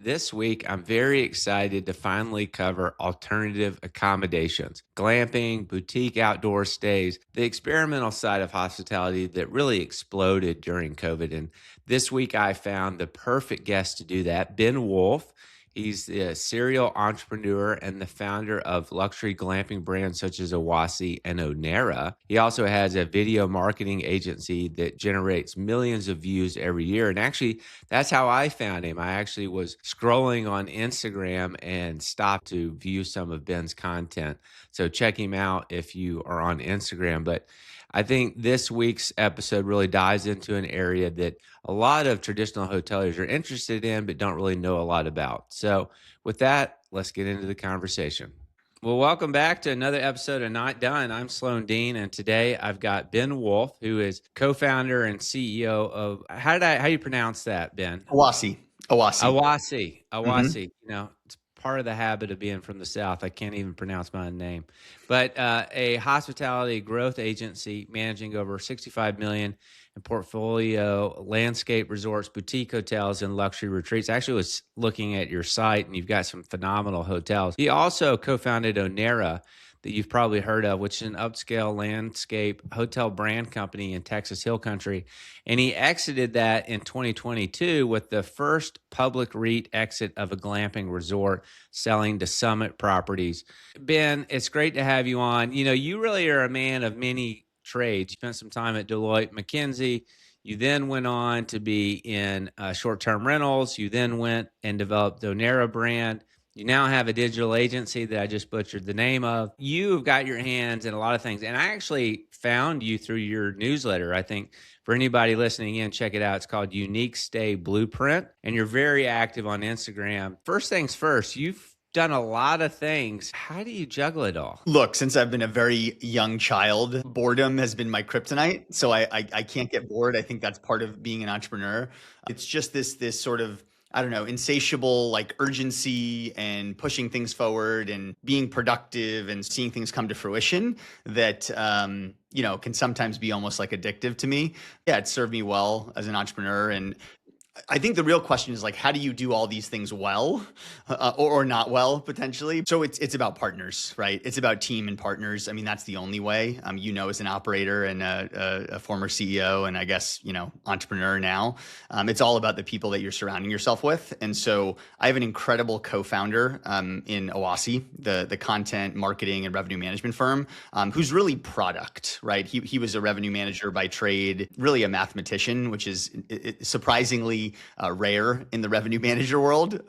This week, I'm very excited to finally cover alternative accommodations, glamping, boutique outdoor stays, the experimental side of hospitality that really exploded during COVID. And this week, I found the perfect guest to do that, Ben Wolff. He's a serial entrepreneur and the founder of luxury glamping brands such as Awasi and Onera. He also has a video marketing agency that generates millions of views every year. And actually, that's how I found him. I actually was scrolling on Instagram and stopped to view some of Ben's content. So check him out if you are on Instagram. But I think this week's episode really dives into an area that a lot of traditional hoteliers are interested in, but don't really know a lot about. So with that, let's get into the conversation. Well, welcome back to another episode of Not Done. I'm Sloan Dean, and today I've got Ben Wolff, who is co-founder and CEO of, how do you pronounce that, Ben? Awasi. Awasi. Mhm. You know, it's part of the habit of being from the South. I can't even pronounce my own name. But a hospitality growth agency managing over 65 million in portfolio, landscape resorts, boutique hotels, and luxury retreats. I actually was looking at your site, and you've got some phenomenal hotels. He also co-founded Onera, that you've probably heard of, which is an upscale landscape hotel brand company in Texas Hill Country. And he exited that in 2022 with the first public REIT exit of a glamping resort, selling to Summit Properties. Ben, it's great to have you on. You know, you really are a man of many trades. You spent some time at Deloitte McKinsey. You then went on to be in short-term rentals. You then went and developed the Onera brand. You now have a digital agency that I just butchered the name of. You've got your hands in a lot of things. And I actually found you through your newsletter. I think for anybody listening in, check it out. It's called Unique Stay Blueprint. And you're very active on Instagram. First things first, you've done a lot of things. How do you juggle it all? Look, since I've been a very young child, boredom has been my kryptonite. So I can't get bored. I think that's part of being an entrepreneur. It's just this sort of, I don't know, insatiable like urgency and pushing things forward and being productive and seeing things come to fruition that can sometimes be almost like addictive to me. Yeah, it served me well as an entrepreneur. And I think the real question is like, how do you do all these things well, or not well potentially? So it's about partners, right? It's about team and partners. I mean, that's the only way. As an operator and a former CEO, and I guess entrepreneur now, it's all about the people that you're surrounding yourself with. And so I have an incredible co-founder in Awasi, the content marketing and revenue management firm, who's really product, right? He was a revenue manager by trade, really a mathematician, which is surprisingly rare in the revenue manager world.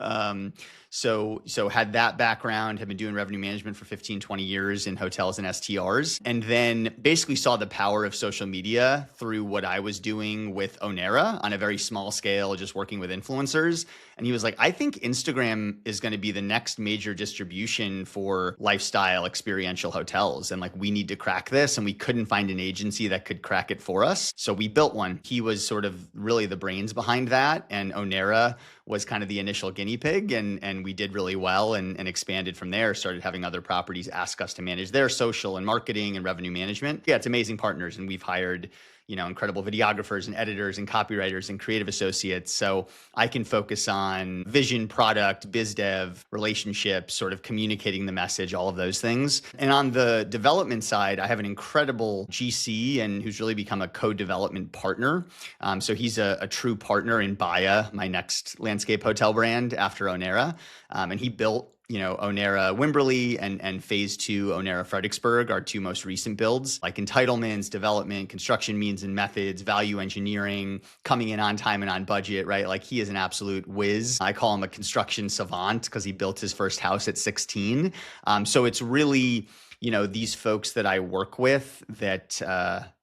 So had that background, had been doing revenue management for 15, 20 years in hotels and STRs, and then basically saw the power of social media through what I was doing with Onera on a very small scale, just working with influencers. And he was like, I think Instagram is going to be the next major distribution for lifestyle experiential hotels. And like, we need to crack this. And we couldn't find an agency that could crack it for us. So we built one. He was sort of really the brains behind that. And Onera was kind of the initial guinea pig. And we did really well and expanded from there, started having other properties ask us to manage their social and marketing and revenue management. Yeah, it's amazing partners. And we've hired incredible videographers and editors and copywriters and creative associates. So I can focus on vision, product, biz dev, relationships, sort of communicating the message, all of those things. And on the development side, I have an incredible GC and who's really become a co-development partner. So he's a true partner in Baya, my next landscape hotel brand after Onera. And he built Onera Wimberley and phase 2 Onera Fredericksburg, our two most recent builds, like entitlements, development, construction means and methods, value engineering, coming in on time and on budget, right? Like he is an absolute whiz. I call him a construction savant because he built his first house at 16. So it's really these folks that I work with that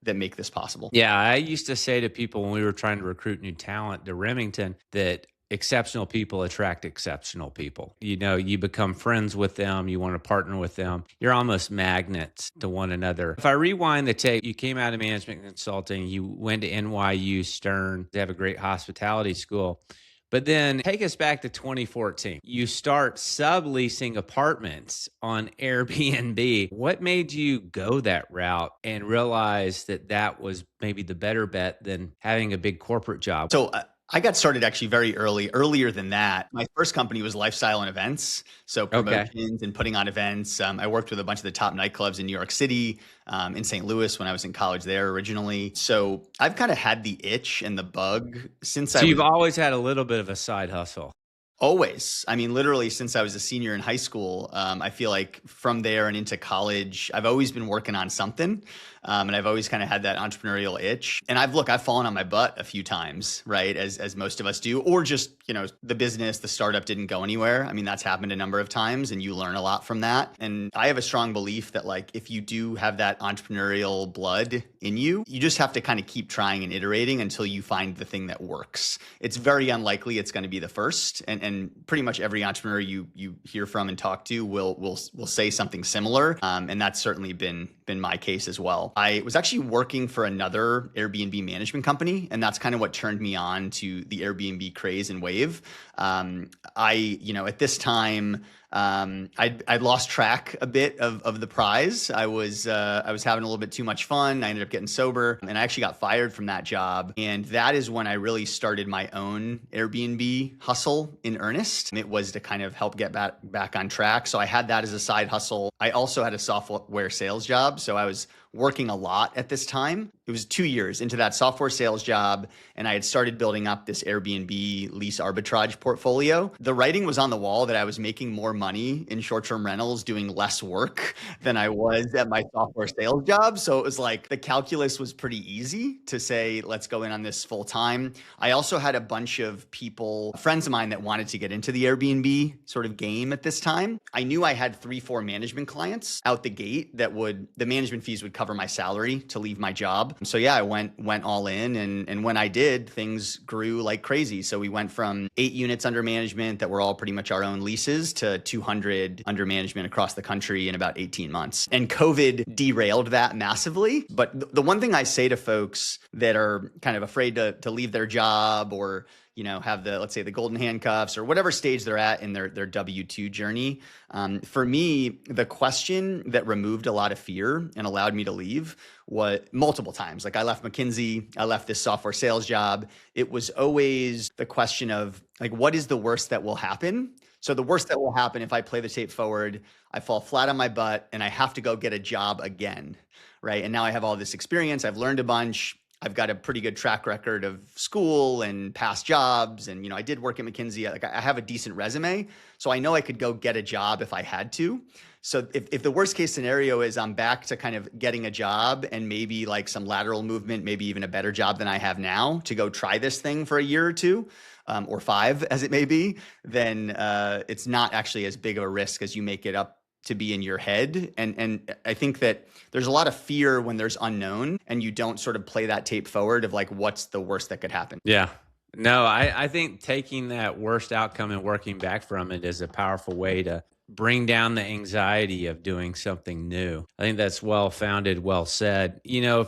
make this possible. Yeah, I used to say to people when we were trying to recruit new talent to Remington that exceptional people attract exceptional people. You become friends with them. You want to partner with them. You're almost magnets to one another. If I rewind the tape, you came out of management consulting. You went to NYU Stern. They have a great hospitality school. But then take us back to 2014. You start subleasing apartments on Airbnb. What made you go that route and realize that was maybe the better bet than having a big corporate job? So I got started actually very early, earlier than that. My first company was lifestyle and events, so Okay. promotions and putting on events. I worked with a bunch of the top nightclubs in New York City, in St. Louis when I was in college there originally. So I've kind of had the itch and the bug since I So you've was always had a little bit of a side hustle. always. I mean, literally since I was a senior in high school, I feel like from there and into college, I've always been working on something. And I've always kind of had that entrepreneurial itch. And I've fallen on my butt a few times, right? As most of us do, or just, the business, the startup didn't go anywhere. I mean, that's happened a number of times and you learn a lot from that. And I have a strong belief that like, if you do have that entrepreneurial blood in you, you just have to kind of keep trying and iterating until you find the thing that works. It's very unlikely it's going to be the first. And pretty much every entrepreneur you hear from and talk to will say something similar. And that's certainly been my case as well. I was actually working for another Airbnb management company, and that's kind of what turned me on to the Airbnb craze and wave. At this time, I'd lost track a bit of the prize. I was having a little bit too much fun. I ended up getting sober, and I actually got fired from that job. And that is when I really started my own Airbnb hustle in earnest. It was to kind of help get back on track. So I had that as a side hustle. I also had a software sales job, so I was working a lot at this time. It was 2 years into that software sales job, and I had started building up this Airbnb lease arbitrage portfolio. The writing was on the wall that I was making more money in short-term rentals doing less work than I was at my software sales job. So it was like the calculus was pretty easy to say, let's go in on this full time. I also had a bunch of people, friends of mine that wanted to get into the Airbnb sort of game at this time. I knew I had 3-4 management clients out the gate that the management fees would cover my salary to leave my job. So yeah, I went all in, and when I did, things grew like crazy. So we went from 8 units under management that were all pretty much our own leases to 200 under management across the country in about 18 months. And COVID derailed that massively. But the one thing I say to folks that are kind of afraid to leave their job or have let's say the golden handcuffs or whatever stage they're at in their W-2 journey. For me, the question that removed a lot of fear and allowed me to leave was multiple times. Like I left McKinsey, I left this software sales job. It was always the question of like, what is the worst that will happen? So the worst that will happen if I play the tape forward, I fall flat on my butt and I have to go get a job again, right? And now I have all this experience. I've learned a bunch. I've got a pretty good track record of school and past jobs. And, I did work at McKinsey. Like I have a decent resume. So I know I could go get a job if I had to. So if the worst case scenario is I'm back to kind of getting a job and maybe like some lateral movement, maybe even a better job than I have now to go try this thing for a year or two, or 5 as it may be, then it's not actually as big of a risk as you make it up to be in your head. And I think that there's a lot of fear when there's unknown and you don't sort of play that tape forward of like, what's the worst that could happen? Yeah. No, I think taking that worst outcome and working back from it is a powerful way to bring down the anxiety of doing something new. I think that's well founded, well said.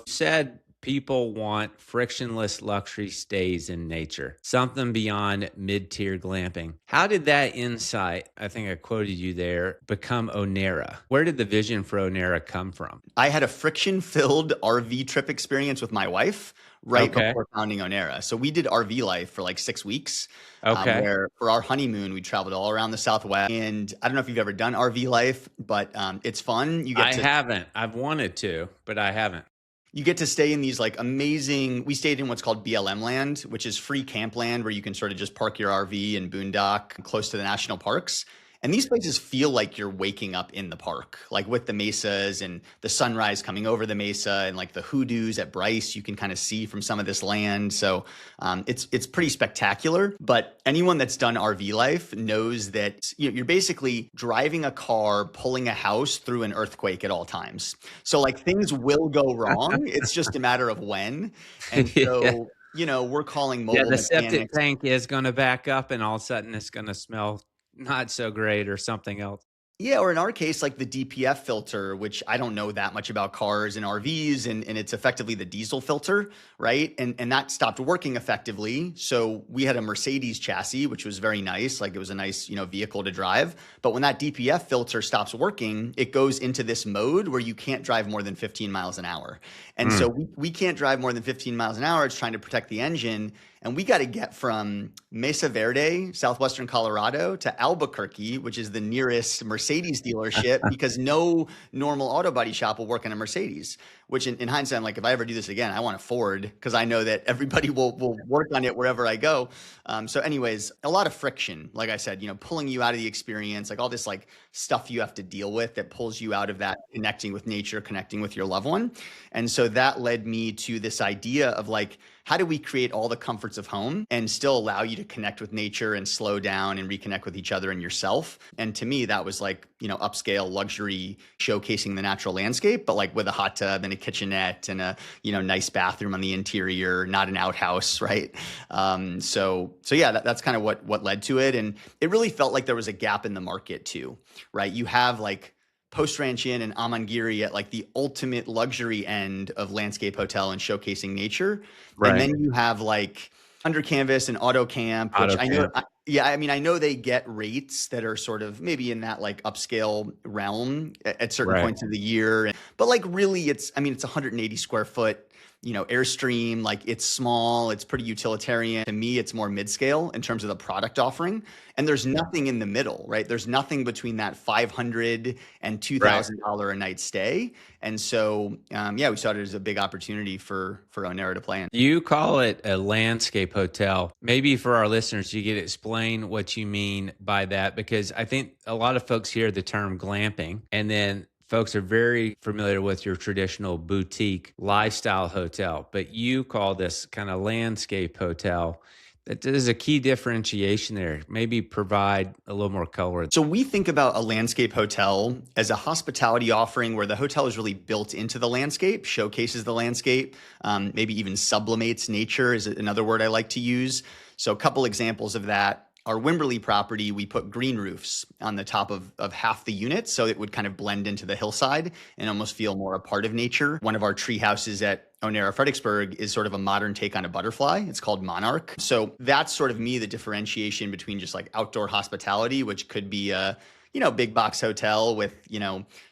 Said people want frictionless luxury stays in nature, something beyond mid-tier glamping. How did that insight, I think I quoted you there, become Onera? Where did the vision for Onera come from? I had a friction-filled RV trip experience with my wife right before founding Onera. So we did RV life for like 6 weeks. Where for our honeymoon, we traveled all around the Southwest. And I don't know if you've ever done RV life, but it's fun. I haven't. I've wanted to, but I haven't. You get to stay in these like amazing, we stayed in what's called BLM land, which is free camp land where you can sort of just park your RV and boondock close to the national parks. And these places feel like you're waking up in the park, like with the mesas and the sunrise coming over the mesa and like the hoodoos at Bryce, you can kind of see from some of this land. So it's pretty spectacular. But anyone that's done RV life knows that you're basically driving a car, pulling a house through an earthquake at all times. So like things will go wrong. It's just a matter of when. And so, we're calling mobile the septic mechanics. tank is going to back up and all of a sudden it's going to smell not so great or something else. Yeah, or in our case, like the DPF filter, which I don't know that much about cars and RVs, and it's effectively the diesel filter, right? And that stopped working effectively. So we had a Mercedes chassis, which was very nice. Like it was a nice, vehicle to drive. But when that DPF filter stops working, it goes into this mode where you can't drive more than 15 miles an hour. And so we can't drive more than 15 miles an hour. It's trying to protect the engine. And we got to get from Mesa Verde, southwestern Colorado, to Albuquerque, which is the nearest Mercedes dealership, because no normal auto body shop will work on a Mercedes. Which in hindsight, I'm like, if I ever do this again, I want a Ford, because I know that everybody will work on it wherever I go. So anyways, a lot of friction, like I said, pulling you out of the experience, like all this like stuff you have to deal with that pulls you out of that connecting with nature, connecting with your loved one. And so that led me to this idea of like, how do we create all the comforts of home and still allow you to connect with nature and slow down and reconnect with each other and yourself? And to me, that was like, upscale luxury showcasing the natural landscape, but like with a hot tub and a kitchenette and a, nice bathroom on the interior, not an outhouse, right? So yeah, that's kind of what led to it. And it really felt like there was a gap in the market too, right? You have like Post Ranch Inn and Amangiri at like the ultimate luxury end of landscape hotel and showcasing nature. And Right. then you have like Under Canvas and Auto Camp, which Auto I know, camp. I know they get rates that are sort of maybe in that like upscale realm at certain Right. points of the year. But like really it's 180 square foot, Airstream, like it's small, it's pretty utilitarian. To me, it's more mid-scale in terms of the product offering. And there's nothing in the middle, right? There's nothing between that $500 and Right. $2,000 a night stay. And so, we saw it as a big opportunity for Onera to play in. You call it a landscape hotel. Maybe for our listeners, you could explain what you mean by that, because I think a lot of folks hear the term glamping, and then folks are very familiar with your traditional boutique lifestyle hotel, but you call this kind of landscape hotel. That is a key differentiation there. Maybe provide a little more color. So we think about a landscape hotel as a hospitality offering where the hotel is really built into the landscape, showcases the landscape, maybe even sublimates nature is another word I like to use. So a couple examples of that. Our Wimberley property, we put green roofs on the top of half the units, so it would kind of blend into the hillside and almost feel more a part of nature. One of our tree houses at Onera Fredericksburg is sort of a modern take on a butterfly. It's called Monarch. So that's sort of the differentiation between just like outdoor hospitality, which could be a big box hotel with,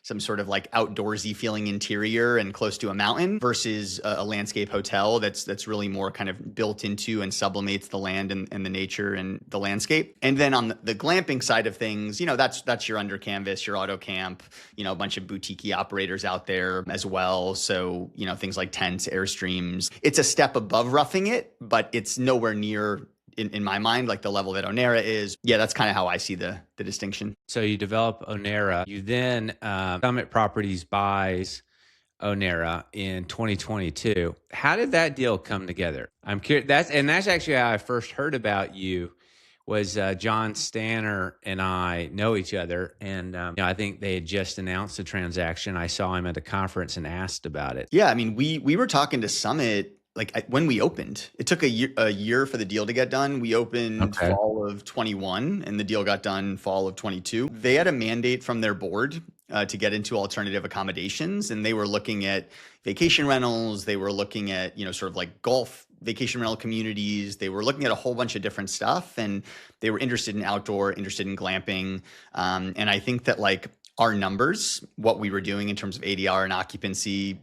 some sort of like outdoorsy feeling interior and close to a mountain, versus a landscape hotel that's really more kind of built into and sublimates the land and the nature and the landscape. And then on the glamping side of things, that's your Under Canvas, your Auto Camp, a bunch of boutique operators out there as well. So, things like tents, Airstreams. It's a step above roughing it, but it's nowhere near in my mind, like the level that Onera is. Yeah, that's kind of how I see the distinction. So you develop Onera. You then Summit Properties buys Onera in 2022. How did that deal come together? I'm curious. That's actually how I first heard about you. Was John Stanner and I know each other, and I think they had just announced the transaction. I saw him at a conference and asked about it. Yeah, I mean, we were talking to Summit like when we opened. It took a year for the deal to get done. We opened Okay. fall of 21 and the deal got done fall of 22. They had a mandate from their board to get into alternative accommodations, and they were looking at vacation rentals. They were looking at, sort of like golf vacation rental communities. They were looking at a whole bunch of different stuff, and they were interested in outdoor, interested in glamping. And I think that like our numbers, what we were doing in terms of ADR and occupancy,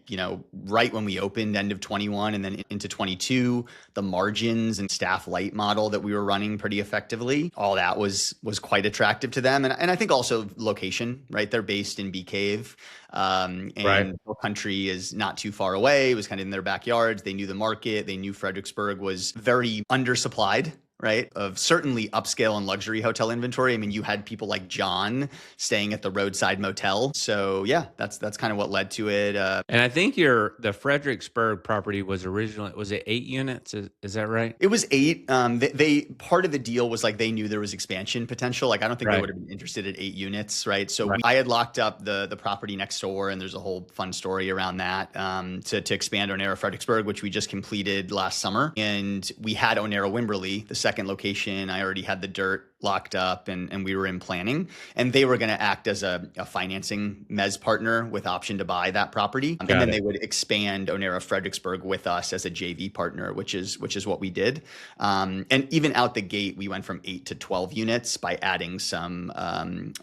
right when we opened, end of 21 and then into 22, the margins and staff light model that we were running pretty effectively, all that was quite attractive to them. And I think also location, right? They're based in Bee Cave. And Right. Hill Country is not too far away. It was kind of in their backyards. They knew the market. They knew Fredericksburg was very undersupplied, right? Of certainly upscale and luxury hotel inventory. I mean, you had people like John staying at the roadside motel. So yeah, that's kind of what led to it. And I think the Fredericksburg property was originally, was it 8 units? Is that right? It was 8. They part of the deal was like they knew there was expansion potential. Like I don't think they Right. would have been interested at 8 units, right? So Right. I had locked up the property next door, and there's a whole fun story around that to expand Onera Fredericksburg, which we just completed last summer. And we had Onera Wimberley, the second location. I already had the dirt locked up, and we were in planning, and they were going to act as a financing mezz partner with option to buy that property. And then they would expand Onera Fredericksburg with us as a JV partner, which is what we did. And even out the gate, we went from 8 to 12 units by adding some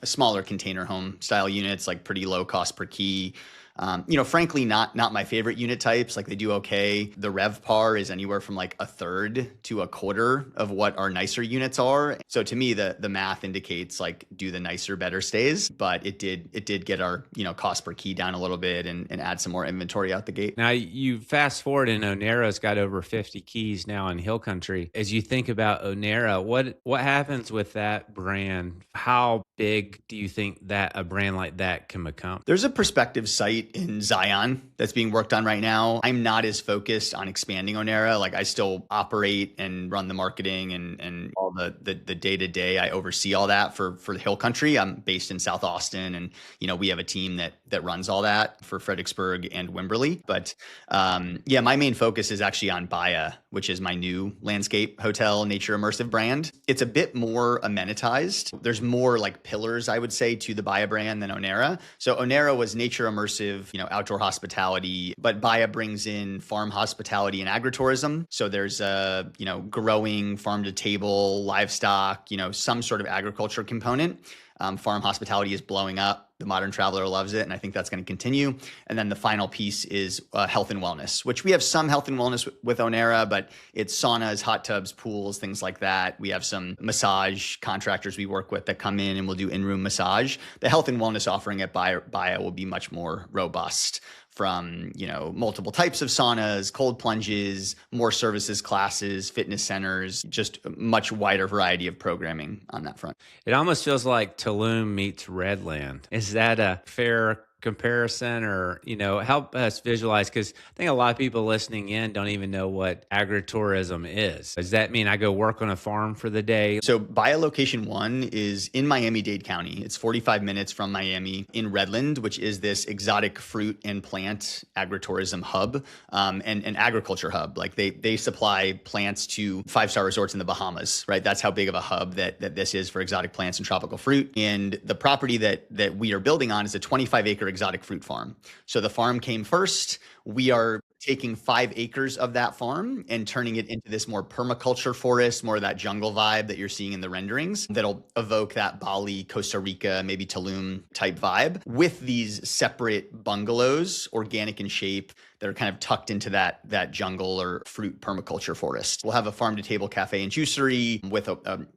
smaller container home style units, like pretty low cost per key. Frankly, not my favorite unit types. Like they do okay. The RevPAR is anywhere from like a third to a quarter of what our nicer units are. So to me, the math indicates like do the nicer better stays, but it did get our cost per key down a little bit and add some more inventory out the gate. Now you fast forward and Onera's got over 50 keys now in Hill Country. As you think about Onera, what happens with that brand? How big do you think that a brand like that can become? There's a prospective site in Zion that's being worked on right now. I'm not as focused on expanding Onera. Like I still operate and run the marketing and all the day-to-day. I oversee all that for the Hill Country. I'm based in South Austin, and we have a team that runs all that for Fredericksburg and Wimberley. But my main focus is actually on Bahia, which is my new landscape hotel nature immersive brand. It's a bit more amenitized. There's more like pillars, I would say, to the Bahia brand than Onera. So Onera was nature immersive, outdoor hospitality, but Bahia brings in farm hospitality and agri-tourism. So there's a, growing farm to table livestock, some sort of agriculture component. Farm hospitality is blowing up. The modern traveler loves it, and I think that's going to continue. And then the final piece is health and wellness, which we have some health and wellness with Onera, but it's saunas, hot tubs, pools, things like that. We have some massage contractors we work with that come in and will do in-room massage. The health and wellness offering at Bahia will be much more robust, from multiple types of saunas, cold plunges, more services, classes, fitness centers, just a much wider variety of programming on that front. It almost feels like Tulum meets Redland. Is that a fair comparison, or help us visualize? Because I think a lot of people listening in don't even know what agritourism is. Does that mean I go work on a farm for the day? So Bahia location 1 is in Miami-Dade County. It's 45 minutes from Miami, in Redland, which is this exotic fruit and plant agritourism hub, and an agriculture hub. Like they supply plants to 5-star resorts in the Bahamas, right? That's how big of a hub that this is for exotic plants and tropical fruit. And the property that we are building on is a 25-acre exotic fruit farm. So the farm came first. We are taking 5 acres of that farm and turning it into this more permaculture forest, more of that jungle vibe that you're seeing in the renderings that'll evoke that Bali, Costa Rica, maybe Tulum type vibe, with these separate bungalows, organic in shape, that are kind of tucked into that jungle or fruit permaculture forest. We'll have a farm to table cafe and juicery with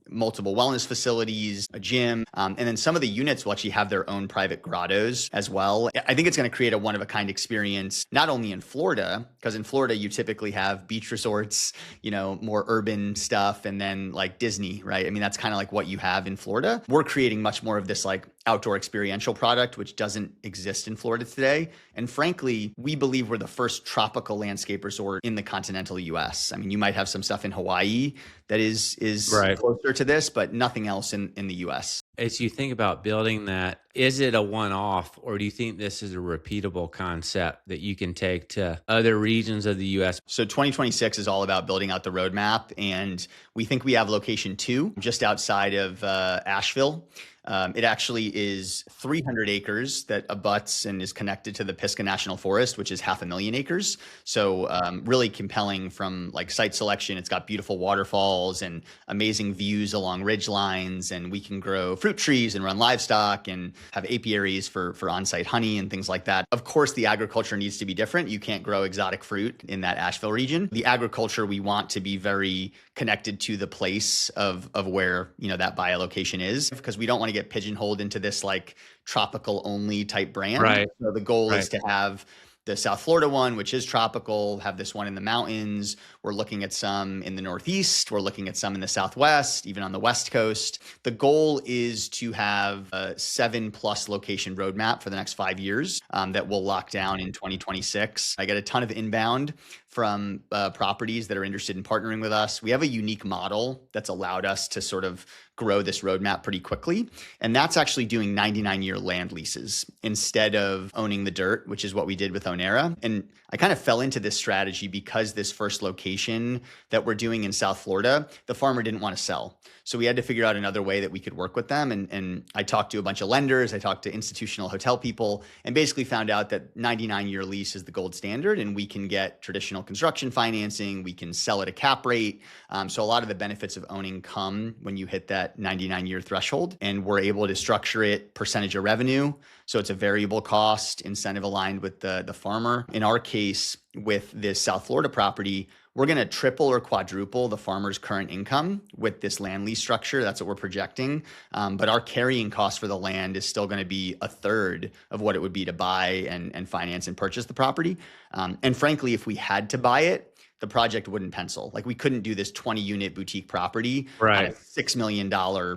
multiple wellness facilities, a gym, and then some of the units will actually have their own private grottos as well. I think it's going to create a one-of-a-kind experience, not only in Florida, because in Florida you typically have beach resorts, more urban stuff, and then like Disney, right? I mean, that's kind of like what you have in Florida. We're creating much more of this like outdoor experiential product, which doesn't exist in Florida today. And frankly, we believe we're the first tropical landscape resort in the continental US. I mean, you might have some stuff in Hawaii that is right closer to this, but nothing else in the US. As you think about building that, is it a one-off, or do you think this is a repeatable concept that you can take to other regions of the U.S.? So 2026 is all about building out the roadmap, and we think we have location 2 just outside of Asheville. It actually is 300 acres that abuts and is connected to the Pisgah National Forest, which is 500,000 acres. So really compelling from like site selection. It's got beautiful waterfalls and amazing views along ridge lines, and we can grow fruit trees and run livestock and have apiaries for on-site honey and things like that. Of course, the agriculture needs to be different. You can't grow exotic fruit in that Asheville region. The agriculture, we want to be very connected to the place of where that biolocation is, because we don't want to get pigeonholed into this like tropical only type brand. Right. So the goal is to have the South Florida one, which is tropical, have this one in the mountains. We're looking at some in the Northeast. We're looking at some in the Southwest, even on the West Coast. The goal is to have a 7+ location roadmap for the next 5 years that we'll lock down in 2026. I get a ton of inbound from properties that are interested in partnering with us. We have a unique model that's allowed us to sort of grow this roadmap pretty quickly. And that's actually doing 99-year land leases instead of owning the dirt, which is what we did with Onera. And I kind of fell into this strategy because this first location that we're doing in South Florida, the farmer didn't want to sell. So we had to figure out another way that we could work with them. And I talked to a bunch of lenders. I talked to institutional hotel people and basically found out that 99-year lease is the gold standard, and we can get traditional construction financing. We can sell at a cap rate. So a lot of the benefits of owning come when you hit that that 99-year threshold. And we're able to structure it percentage of revenue. So it's a variable cost incentive aligned with the farmer. In our case, with this South Florida property, we're going to triple or quadruple the farmer's current income with this land lease structure. That's what we're projecting. But our carrying cost for the land is still going to be a third of what it would be to buy and finance and purchase the property. And frankly, if we had to buy it, the project wouldn't pencil. Like we couldn't do this 20-unit boutique property on a $6 million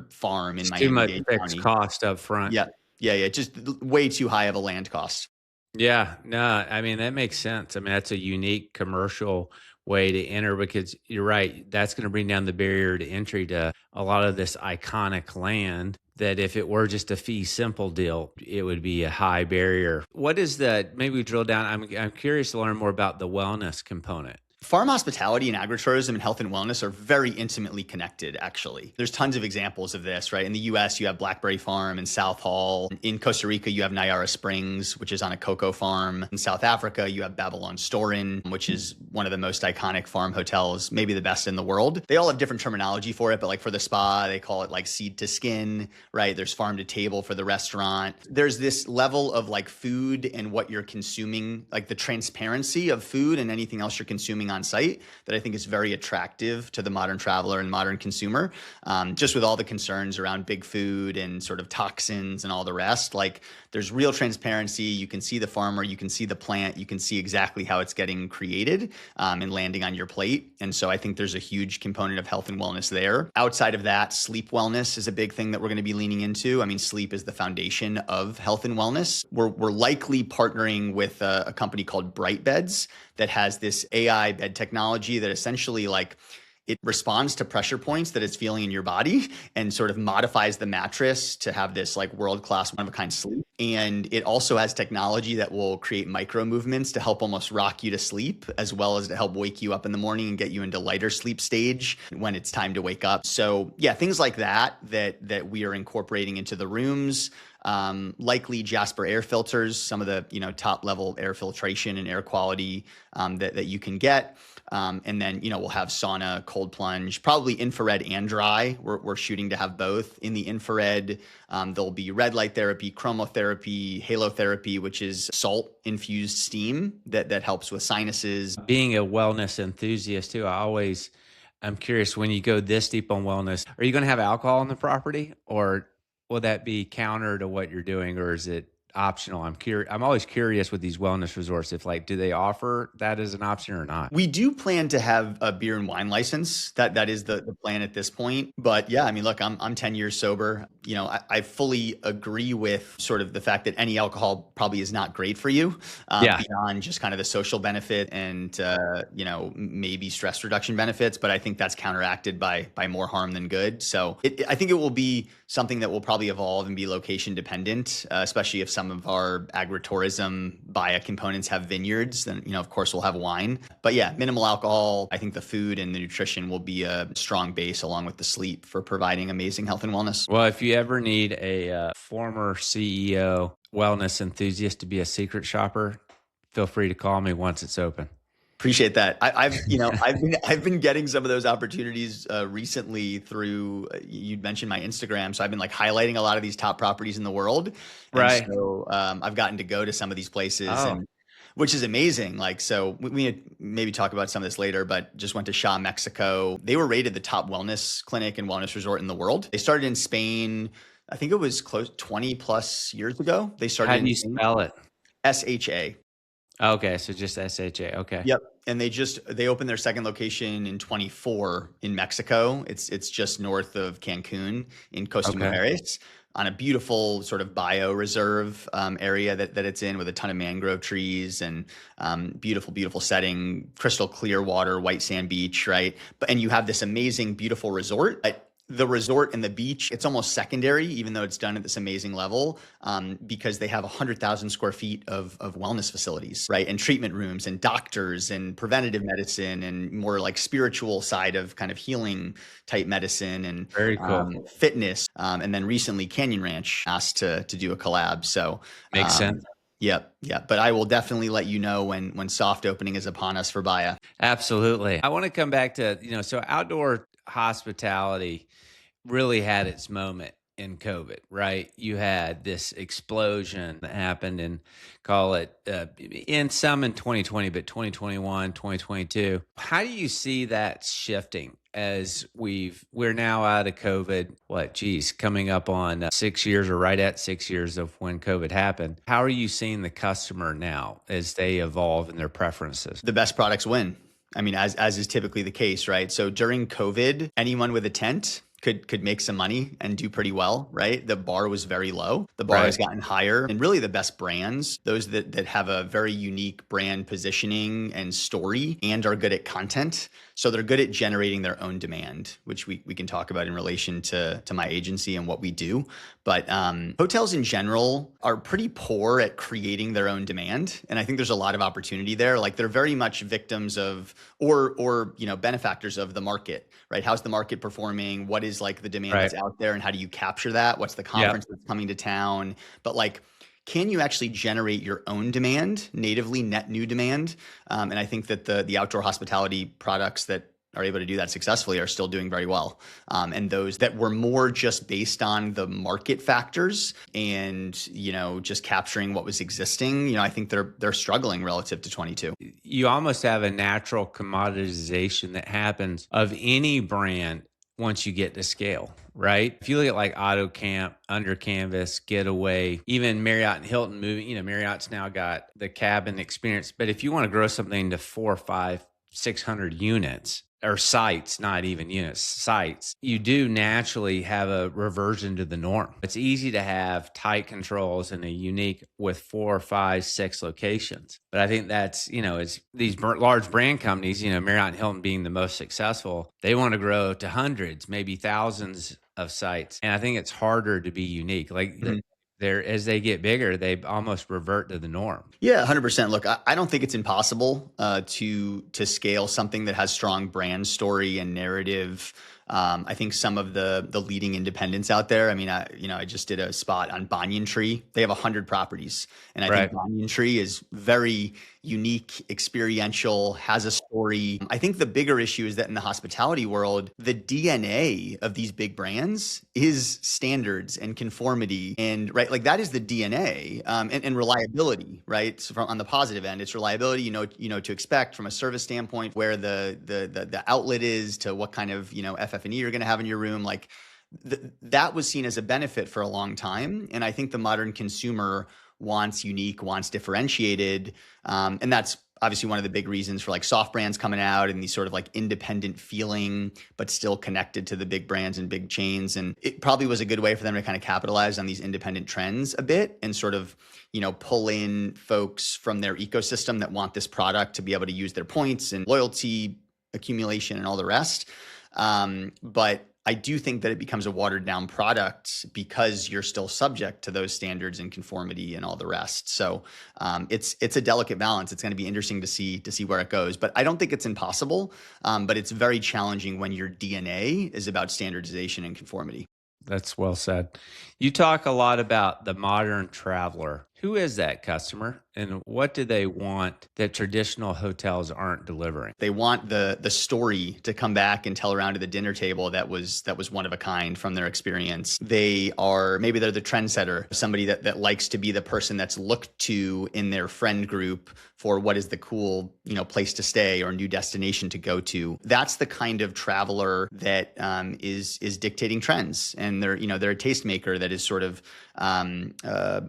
farm in Miami-Dade County. Too much fixed cost up front. Yeah. Just way too high of a land cost. Yeah, no, I mean, that makes sense. I mean, that's a unique commercial way to enter because you're right. That's going to bring down the barrier to entry to a lot of this iconic land that if it were just a fee simple deal, it would be a high barrier. What is maybe we drill down. I'm curious to learn more about the wellness component. Farm hospitality and agritourism and health and wellness are very intimately connected, actually. There's tons of examples of this, right? In the US, you have Blackberry Farm and South Hall. In Costa Rica, you have Nyara Springs, which is on a cocoa farm. In South Africa, you have Babylon Storen, which is one of the most iconic farm hotels, maybe the best in the world. They all have different terminology for it, but like for the spa, they call it like seed to skin, right? There's farm to table for the restaurant. There's this level of like food and what you're consuming, like the transparency of food and anything else you're consuming on site that I think is very attractive to the modern traveler and modern consumer. Just with all the concerns around big food and sort of toxins and all the rest, like there's real transparency. You can see the farmer, you can see the plant, you can see exactly how it's getting created and landing on your plate. And so I think there's a huge component of health and wellness there. Outside of that, sleep wellness is a big thing that we're going to be leaning into. I mean, sleep is the foundation of health and wellness. We're likely partnering with a company called Bright Beds that has this AI bed technology that essentially like it responds to pressure points that it's feeling in your body and sort of modifies the mattress to have this like world-class one-of-a-kind sleep. And it also has technology that will create micro movements to help almost rock you to sleep, as well as to help wake you up in the morning and get you into lighter sleep stage when it's time to wake up. So yeah, things like that we are incorporating into the rooms. Likely Jasper air filters, some of the top level air filtration and air quality that you can get. And then, we'll have sauna, cold plunge, probably infrared and dry. We're shooting to have both. In the infrared, there'll be red light therapy, chromotherapy, halotherapy, which is salt infused steam that helps with sinuses. Being a wellness enthusiast too, I'm curious, when you go this deep on wellness, are you going to have alcohol on the property, or will that be counter to what you're doing, or is it optional? I'm always curious with these wellness resorts, if like, do they offer that as an option or not? We do plan to have a beer and wine license. That is the plan at this point. But yeah, I mean, look, I'm 10 years sober. I fully agree with sort of the fact that any alcohol probably is not great for you beyond just kind of the social benefit and, maybe stress reduction benefits. But I think that's counteracted by more harm than good. So I think it will be something that will probably evolve and be location dependent, especially if some of our agri-tourism BIA components have vineyards, then, of course we'll have wine. But yeah, minimal alcohol. I think the food and the nutrition will be a strong base along with the sleep for providing amazing health and wellness. Well, if you ever need a former CEO wellness enthusiast to be a secret shopper, feel free to call me once it's open. Appreciate that. I've been getting some of those opportunities recently through, you'd mentioned my Instagram. So I've been like highlighting a lot of these top properties in the world. Right. And so I've gotten to go to some of these places which is amazing. Like, so we maybe talk about some of this later, but just went to Shaw, Mexico. They were rated the top wellness clinic and wellness resort in the world. They started in Spain. I think it was close 20 plus years ago. They started. How do you spell it? SHA. Okay, so just SHA. Okay. Yep. And they opened their second location in 24 in Mexico. It's just north of Cancun in Costa Mujeres, on a beautiful sort of bio reserve area that it's in, with a ton of mangrove trees and beautiful, beautiful setting, crystal clear water, white sand beach, right? And you have this amazing, beautiful resort. The resort and the beach, it's almost secondary, even though it's done at this amazing level, because they have 100,000 square feet of wellness facilities, right? And treatment rooms and doctors and preventative medicine and more like spiritual side of kind of healing type medicine and very cool. Fitness. And then recently Canyon Ranch asked to do a collab. So makes sense. Yep. But I will definitely let you know when soft opening is upon us for BIA. Absolutely. I want to come back to, so outdoor hospitality. really had its moment in COVID, right? You had this explosion that happened and call it in some in 2020, but 2021, 2022. How do you see that shifting as we're now out of COVID? What, geez, coming up on 6 years or right at 6 years of when COVID happened. How are you seeing the customer now as they evolve in their preferences? The best products win. I mean, as is typically the case, right? So during COVID, anyone with a tent could make some money and do pretty well, right? The bar was very low. The bar has Right. gotten higher. And really the best brands, those that have a very unique brand positioning and story and are good at content. So they're good at generating their own demand, which we can talk about in relation to my agency and what we do. But hotels in general are pretty poor at creating their own demand. And I think there's a lot of opportunity there. Like they're very much victims of or benefactors of the market, right? How's the market performing? What is like the demand Right. that's out there and how do you capture that? What's the Yep. conference that's coming to town? But like, can you actually generate your own demand natively, net new demand? And I think that the outdoor hospitality products that are able to do that successfully are still doing very well. And those that were more just based on the market factors and just capturing what was existing, I think they're struggling relative to 22. You almost have a natural commoditization that happens of any brand once you get to scale, right? If you look at like Auto Camp, Under Canvas, Getaway, even Marriott and Hilton moving, Marriott's now got the cabin experience. But if you want to grow something to 4, 5, 600 units, or sites, not even units, sites, you do naturally have a reversion to the norm. It's easy to have tight controls and a unique with 4, 5, 6 locations. But I think that's, it's these large brand companies, Marriott and Hilton being the most successful, they want to grow to hundreds, maybe thousands of sites. And I think it's harder to be unique. Like they're as they get bigger, they almost revert to the norm. Yeah, 100%. Look, I don't think it's impossible to scale something that has strong brand story and narrative. I think some of the leading independents out there. I mean, I just did a spot on Banyan Tree. They have 100 properties, and I think Right. Banyan Tree is very unique, experiential, has a story. I think the bigger issue is that in the hospitality world, the DNA of these big brands is standards and conformity, and right, like that is the DNA, and reliability, right? So on the positive end, it's reliability. To expect from a service standpoint where the outlet is to what kind of FF&E you're going to have in your room, like. That was seen as a benefit for a long time. And I think the modern consumer wants unique, wants differentiated. And that's obviously one of the big reasons for like soft brands coming out and these sort of like independent feeling, but still connected to the big brands and big chains. And it probably was a good way for them to kind of capitalize on these independent trends a bit and sort of, pull in folks from their ecosystem that want this product to be able to use their points and loyalty accumulation and all the rest. But I do think that it becomes a watered down product because you're still subject to those standards and conformity and all the rest. So it's a delicate balance. It's going to be interesting to see where it goes. But I don't think it's impossible. But it's very challenging when your DNA is about standardization and conformity. That's well said. You talk a lot about the modern traveler. Who is that customer and what do they want that traditional hotels aren't delivering? They want the story to come back and tell around to the dinner table that was one of a kind from their experience. Maybe they're the trendsetter, somebody that likes to be the person that's looked to in their friend group for what is the cool, place to stay or new destination to go to. That's the kind of traveler that is dictating trends, and they're a tastemaker that is sort of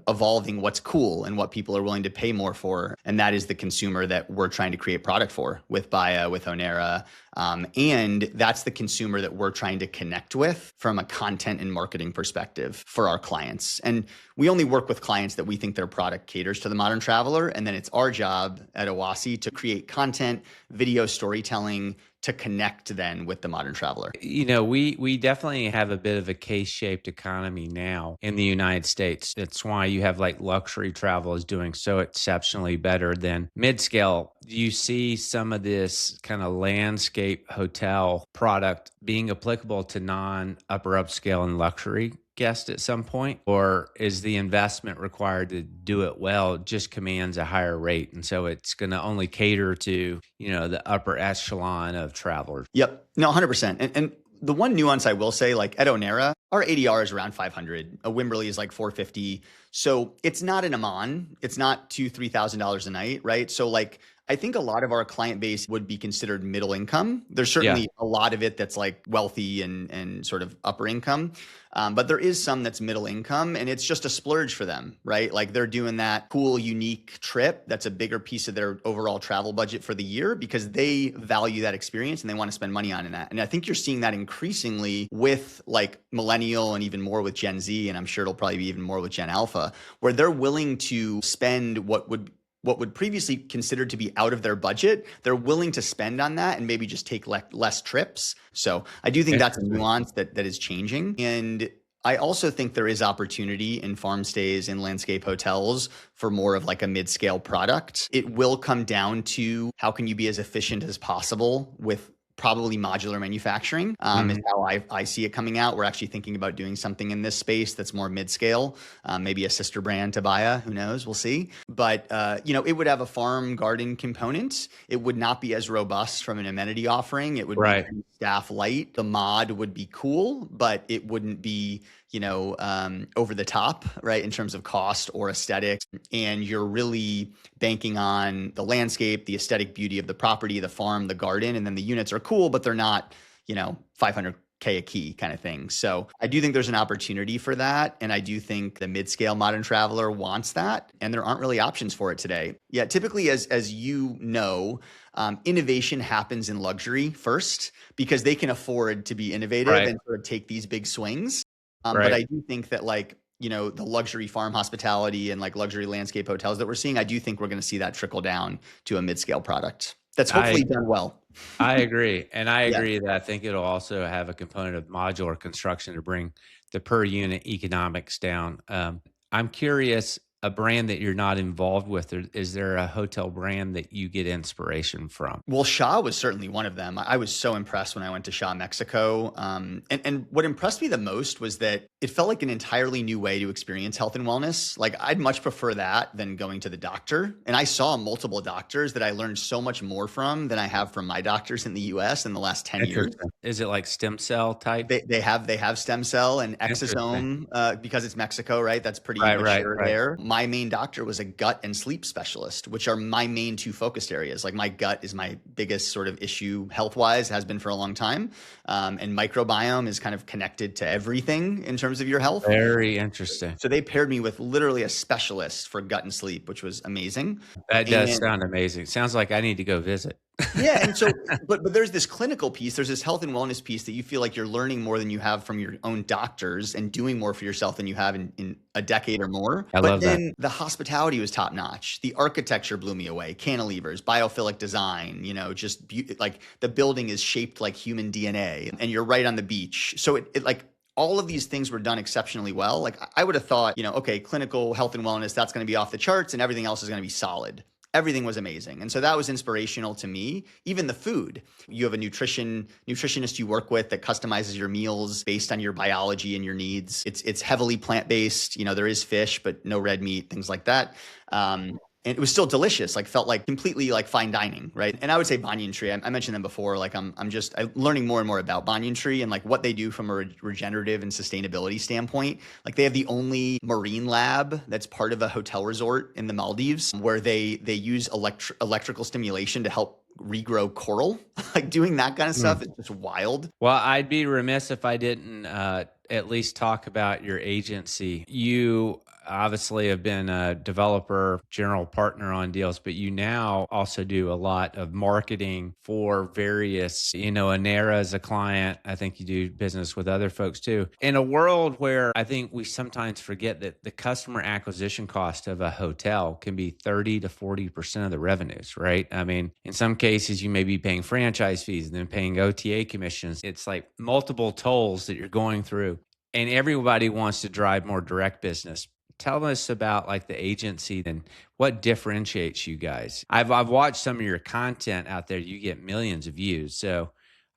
evolving what's cool and what people are willing to pay more for. And that is the consumer that we're trying to create product for with Baya, with Onera. And that's the consumer that we're trying to connect with from a content and marketing perspective for our clients. And we only work with clients that we think their product caters to the modern traveler. And then it's our job at Owasi to create content, video storytelling to connect then with the modern traveler. We definitely have a bit of a K-shaped economy now in the United States. That's why you have like luxury travel is doing so exceptionally better than mid-scale. Do you see some of this kind of landscape hotel product being applicable to non-upper upscale and luxury guests at some point? Or is the investment required to do it well just commands a higher rate? And so it's going to only cater to, the upper echelon of travelers. Yep. No, 100%. And The one nuance I will say, like at Onera, our ADR is around 500. A Wimberley is like 450. So it's not an Amman. It's not $2,000-$3,000 a night, right? So like I think a lot of our client base would be considered middle income. There's Yeah. certainly a lot of it that's like wealthy and sort of upper income. But there is some that's middle income and it's just a splurge for them, right? Like they're doing that cool, unique trip that's a bigger piece of their overall travel budget for the year because they value that experience and they want to spend money on that. And I think you're seeing that increasingly with like millennial and even more with Gen Z, and I'm sure it'll probably be even more with Gen Alpha, where they're willing to spend what would previously considered to be out of their budget, they're willing to spend on that and maybe just take less trips. So I do think that's a nuance that is changing. And I also think there is opportunity in farm stays and landscape hotels for more of like a mid-scale product. It will come down to how can you be as efficient as possible with probably modular manufacturing is how I see it coming out. We're actually thinking about doing something in this space that's more mid-scale, maybe a sister brand to Baya, who knows, we'll see. But, it would have a farm garden component. It would not be as robust from an amenity offering. It would be Right. pretty staff light. The mod would be cool, but it wouldn't be, over the top, right, in terms of cost or aesthetics. And you're really banking on the landscape, the aesthetic beauty of the property, the farm, the garden, and then the units are cool, but they're not, 500K a key kind of thing. So I do think there's an opportunity for that. And I do think the mid-scale modern traveler wants that. And there aren't really options for it today. Yeah, typically, as you know, innovation happens in luxury first because they can afford to be innovative Right. and sort of take these big swings. But Right. I do think that the luxury farm hospitality and like luxury landscape hotels that we're seeing, I do think we're going to see that trickle down to a mid-scale product that's hopefully done well. I agree. And I Yeah. agree that I think it'll also have a component of modular construction to bring the per unit economics down. I'm curious, a brand that you're not involved with, is there a hotel brand that you get inspiration from? Well, Shaw was certainly one of them. I was so impressed when I went to Shaw, Mexico. And what impressed me the most was that it felt like an entirely new way to experience health and wellness. Like I'd much prefer that than going to the doctor. And I saw multiple doctors that I learned so much more from than I have from my doctors in the US in the last 10 years. Interesting. Is it like stem cell type? They have stem cell and Interesting. exosome because it's Mexico, right? That's pretty Right, mature right. there. My main doctor was a gut and sleep specialist, which are my main two focused areas. Like my gut is my biggest sort of issue health wise, has been for a long time. And microbiome is kind of connected to everything in terms of your health. Very interesting. So they paired me with literally a specialist for gut and sleep, which was amazing. That does And sound amazing. Sounds like I need to go visit. yeah, and so, but there's this clinical piece, there's this health and wellness piece that you feel like you're learning more than you have from your own doctors and doing more for yourself than you have in a decade or more. I But love that. then the hospitality was top notch. The architecture blew me away. Cantilevers, biophilic design, like the building is shaped like human DNA and you're right on the beach. So it like all of these things were done exceptionally well. Like I would have thought, okay, clinical health and wellness, that's going to be off the charts and everything else is going to be solid. Everything was amazing. And so that was inspirational to me. Even the food. You have a nutritionist you work with that customizes your meals based on your biology and your needs. It's heavily plant-based. There is fish, but no red meat, things like that. And it was still delicious, like felt like completely like fine dining, right? And I would say Banyan Tree, I mentioned them before, like I'm learning more and more about Banyan Tree and like what they do from a regenerative and sustainability standpoint. Like they have the only marine lab that's part of a hotel resort in the Maldives where they use electrical stimulation to help regrow coral. Like doing that kind of stuff is just wild. Well, I'd be remiss if I didn't at least talk about your agency. You obviously have been a developer, general partner on deals, but you now also do a lot of marketing for various, Onera as a client. I think you do business with other folks too. In a world where I think we sometimes forget that the customer acquisition cost of a hotel can be 30 to 40% of the revenues, right? I mean, in some cases, you may be paying franchise fees and then paying OTA commissions. It's like multiple tolls that you're going through. And everybody wants to drive more direct business. Tell us about like the agency and what differentiates you guys. I've watched some of your content out there. You get millions of views. So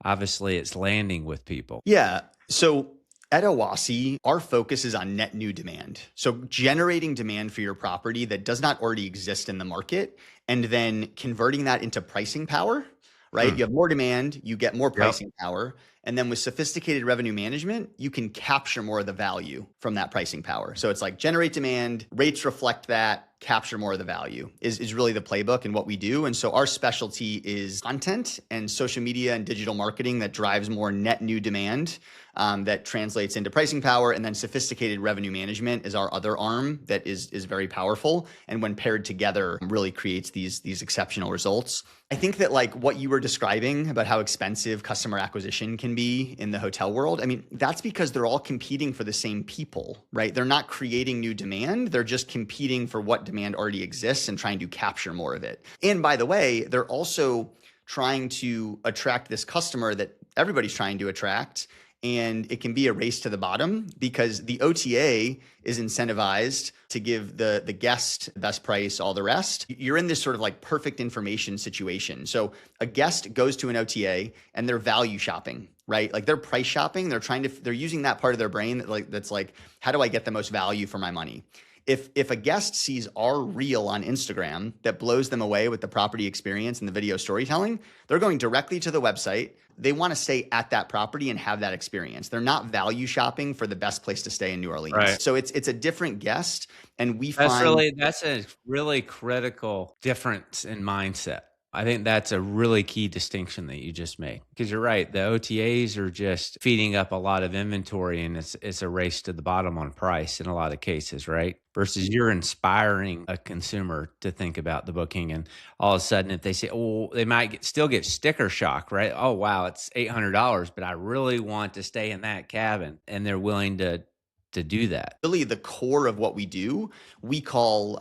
obviously it's landing with people. Yeah. So at Owasi, our focus is on net new demand. So generating demand for your property that does not already exist in the market and then converting that into pricing power, right? You have more demand, you get more pricing power. And then with sophisticated revenue management, you can capture more of the value from that pricing power. So it's like generate demand, rates reflect that, capture more of the value is really the playbook and what we do. And so our specialty is content and social media and digital marketing that drives more net new demand that translates into pricing power. And then sophisticated revenue management is our other arm that is very powerful. And when paired together, really creates these exceptional results. I think that like what you were describing about how expensive customer acquisition can be in the hotel world, I mean, that's because they're all competing for the same people, right? They're not creating new demand. They're just competing for what demand already exists and trying to capture more of it. And by the way, they're also trying to attract this customer that everybody's trying to attract. And it can be a race to the bottom because the OTA is incentivized to give the guest the best price, all the rest. You're in this sort of like perfect information situation. So a guest goes to an OTA and they're value shopping, right? Like they're price shopping. They're using that part of their brain that's like, how do I get the most value for my money? If a guest sees our reel on Instagram that blows them away with the property experience and the video storytelling, they're going directly to the website. They want to stay at that property and have that experience. They're not value shopping for the best place to stay in New Orleans. Right. So it's a different guest, and we That's find a really critical difference in mindset. I think that's a really key distinction that you just made because you're right. The OTAs are just feeding up a lot of inventory and it's a race to the bottom on price in a lot of cases, right? Versus you're inspiring a consumer to think about the booking. And all of a sudden, if they say, oh, they might still get sticker shock, right? Oh, wow, it's $800, but I really want to stay in that cabin. And they're willing to do that. Really the core of what we do, we call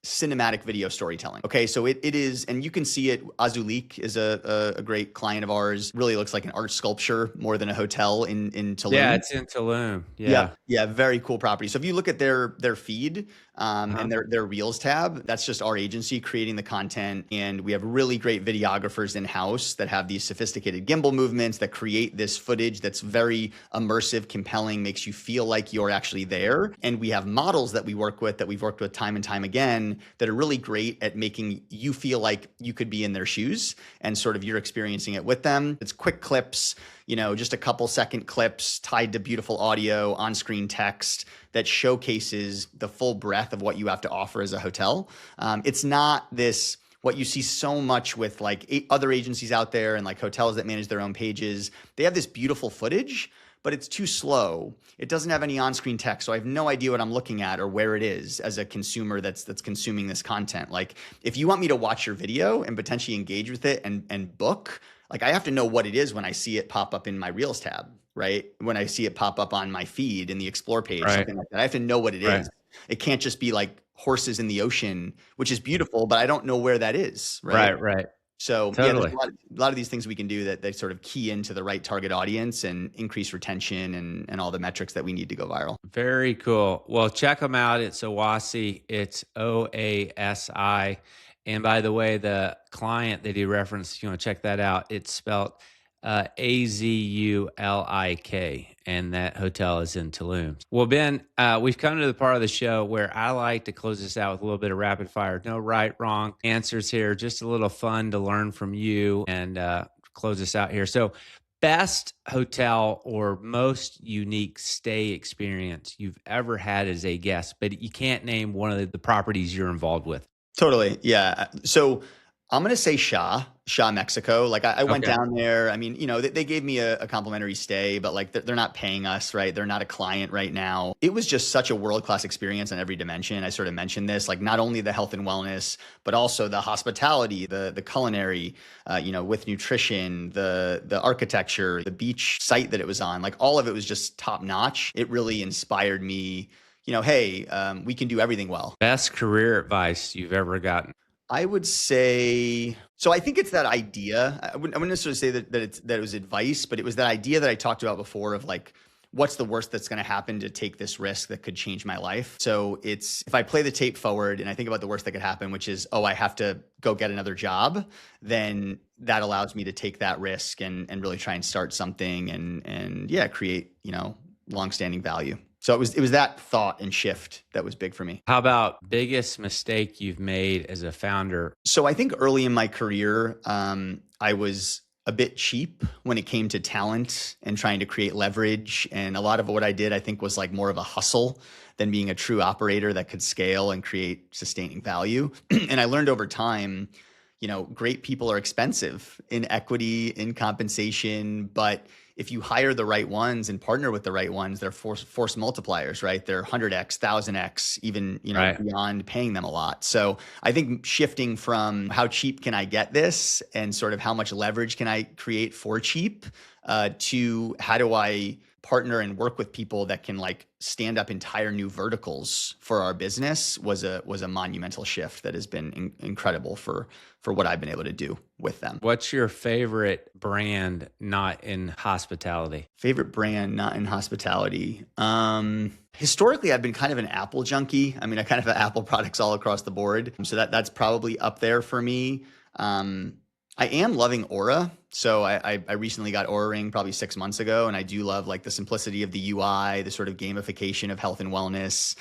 cinematic video storytelling. Okay, so it is, and you can see it. Azulik is a great client of ours. Really looks like an art sculpture more than a hotel in Tulum. Yeah, it's in Tulum. Yeah, very cool property. So if you look at their feed and their Reels tab, that's just our agency creating the content. And we have really great videographers in-house that have these sophisticated gimbal movements that create this footage that's very immersive, compelling, makes you feel like you're actually there. And we have models that we've worked with time and time again that are really great at making you feel like you could be in their shoes and sort of you're experiencing it with them. It's quick clips, just a couple second clips tied to beautiful audio, on-screen text that showcases the full breadth of what you have to offer as a hotel. It's not this what you see so much with like other agencies out there and like hotels that manage their own pages. They have this beautiful footage, but it's too slow. It doesn't have any on-screen text, so I have no idea what I'm looking at or where it is as a consumer that's consuming this content. Like, if you want me to watch your video and potentially engage with it and book, like I have to know what it is when I see it pop up in my Reels tab, right? When I see it pop up on my feed in the Explore page, something like that. I have to know what it is. It can't just be like horses in the ocean, which is beautiful, but I don't know where that is, right? Right. So Totally. there's a lot of these things we can do that they sort of key into the right target audience and increase retention and all the metrics that we need to go viral. Very cool. Well, check them out. It's Oasi. It's OASI. And by the way, the client that he referenced, you want to check that out. It's spelled Azulik, and that hotel is in Tulum. Well, Ben, we've come to the part of the show where I like to close this out with a little bit of rapid fire. No right, wrong answers here. Just a little fun to learn from you and close this out here. So, best hotel or most unique stay experience you've ever had as a guest, but you can't name one of the properties you're involved with. Totally. Yeah. So I'm going to say Shaw, Mexico. Like I went down there. I mean, they gave me a complimentary stay, but like they're not paying us, right? They're not a client right now. It was just such a world-class experience on every dimension. I sort of mentioned this, like not only the health and wellness, but also the hospitality, the culinary, with nutrition, the architecture, the beach site that it was on, like all of it was just top notch. It really inspired me, hey, we can do everything well. Best career advice you've ever gotten? I would say, so I think it's that idea. I wouldn't necessarily say that it was advice, but it was that idea that I talked about before of like, what's the worst that's going to happen to take this risk that could change my life? So it's, if I play the tape forward and I think about the worst that could happen, which is, I have to go get another job, then that allows me to take that risk and really try and start something and create, longstanding value. So it was that thought and shift that was big for me. How about biggest mistake you've made as a founder? So I think early in my career, I was a bit cheap when it came to talent and trying to create leverage. And a lot of what I did, I think, was like more of a hustle than being a true operator that could scale and create sustaining value. And I learned over time, great people are expensive in equity, in compensation, but if you hire the right ones and partner with the right ones, they're force multipliers, right? They're 100x, 1000x, even, Right. beyond paying them a lot. So I think shifting from how cheap can I get this and sort of how much leverage can I create for cheap, to how do I partner and work with people that can like stand up entire new verticals for our business was a monumental shift that has been incredible for what I've been able to do with them. What's your favorite brand not in hospitality? Favorite brand not in hospitality. Historically, I've been kind of an Apple junkie. I mean, I kind of have Apple products all across the board. So that's probably up there for me. I am loving Aura. So I recently got Aura Ring probably 6 months ago, and I do love like the simplicity of the UI, the sort of gamification of health and wellness.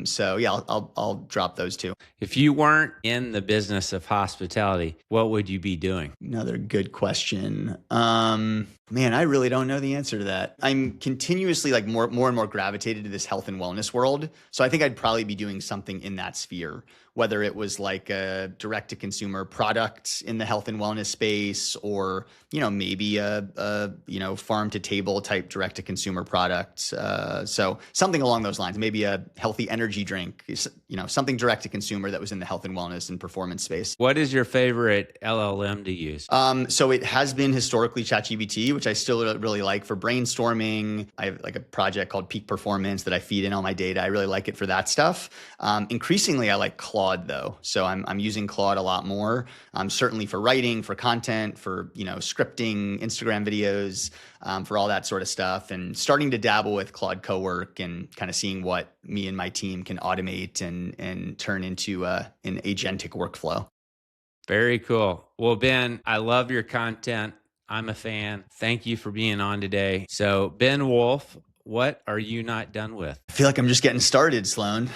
So yeah, I'll drop those two. If you weren't in the business of hospitality, what would you be doing? Another good question. Man, I really don't know the answer to that. I'm continuously like more and more gravitated to this health and wellness world. So I think I'd probably be doing something in that sphere, whether it was like a direct to consumer product in the health and wellness space, or, maybe a farm to table type direct to consumer product. So something along those lines, maybe a healthy energy drink, something direct to consumer that was in the health and wellness and performance space. What is your favorite LLM to use? So it has been historically ChatGPT, which I still really like for brainstorming. I have like a project called Peak Performance that I feed in all my data. I really like it for that stuff. Increasingly, I like Claude though. So I'm using Claude a lot more, certainly for writing, for content, for, scripting, Instagram videos, for all that sort of stuff, and starting to dabble with Claude Cowork and kind of seeing what me and my team can automate and turn into an agentic workflow. Very cool. Well, Ben, I love your content. I'm a fan. Thank you for being on today. So, Ben Wolff, what are you not done with? I feel like I'm just getting started, Sloan.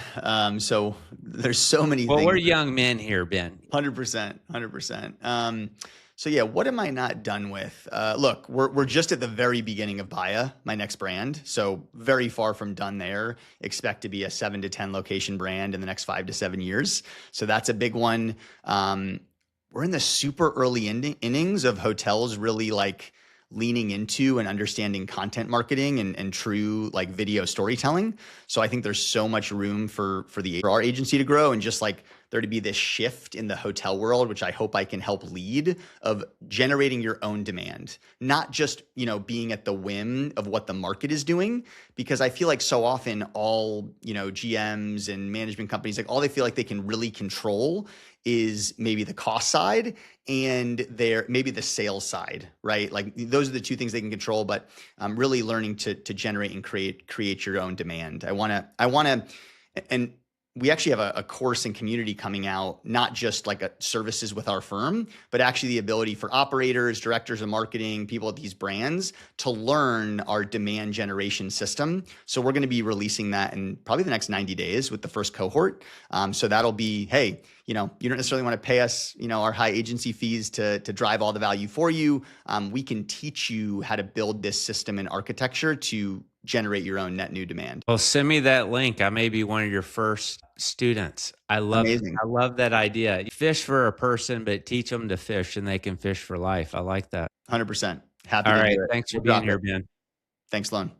So there's so many Well, things. we're young men here, Ben. 100%, 100%. So yeah, what am I not done with? Look, we're just at the very beginning of Baya, my next brand. So very far from done there. Expect to be a 7 to 10 location brand in the next 5 to 7 years. So that's a big one. We're in the super early innings of hotels really like leaning into and understanding content marketing and true like video storytelling. So I think there's so much room for our agency to grow, and just like there to be this shift in the hotel world, which I hope I can help lead, of generating your own demand, not just, being at the whim of what the market is doing. Because I feel like so often all, GMs and management companies, like all they feel like they can really control is maybe the cost side and maybe the sales side, right? Like those are the two things they can control, but I'm really learning to generate and create your own demand. I want to, and we actually have a course and community coming out, not just like services with our firm, but actually the ability for operators, directors of marketing, people at these brands to learn our demand generation system. So we're going to be releasing that in probably the next 90 days with the first cohort. So that'll be, hey, you don't necessarily want to pay us, our high agency fees to drive all the value for you. We can teach you how to build this system and architecture to generate your own net new demand. Well, send me that link. I may be one of your first students. Amazing. I love that idea. You fish for a person, but teach them to fish and they can fish for life. I like that. 100%. Happy All to right. do it. Thanks for We'll being here, Ben. Thanks, Sloan.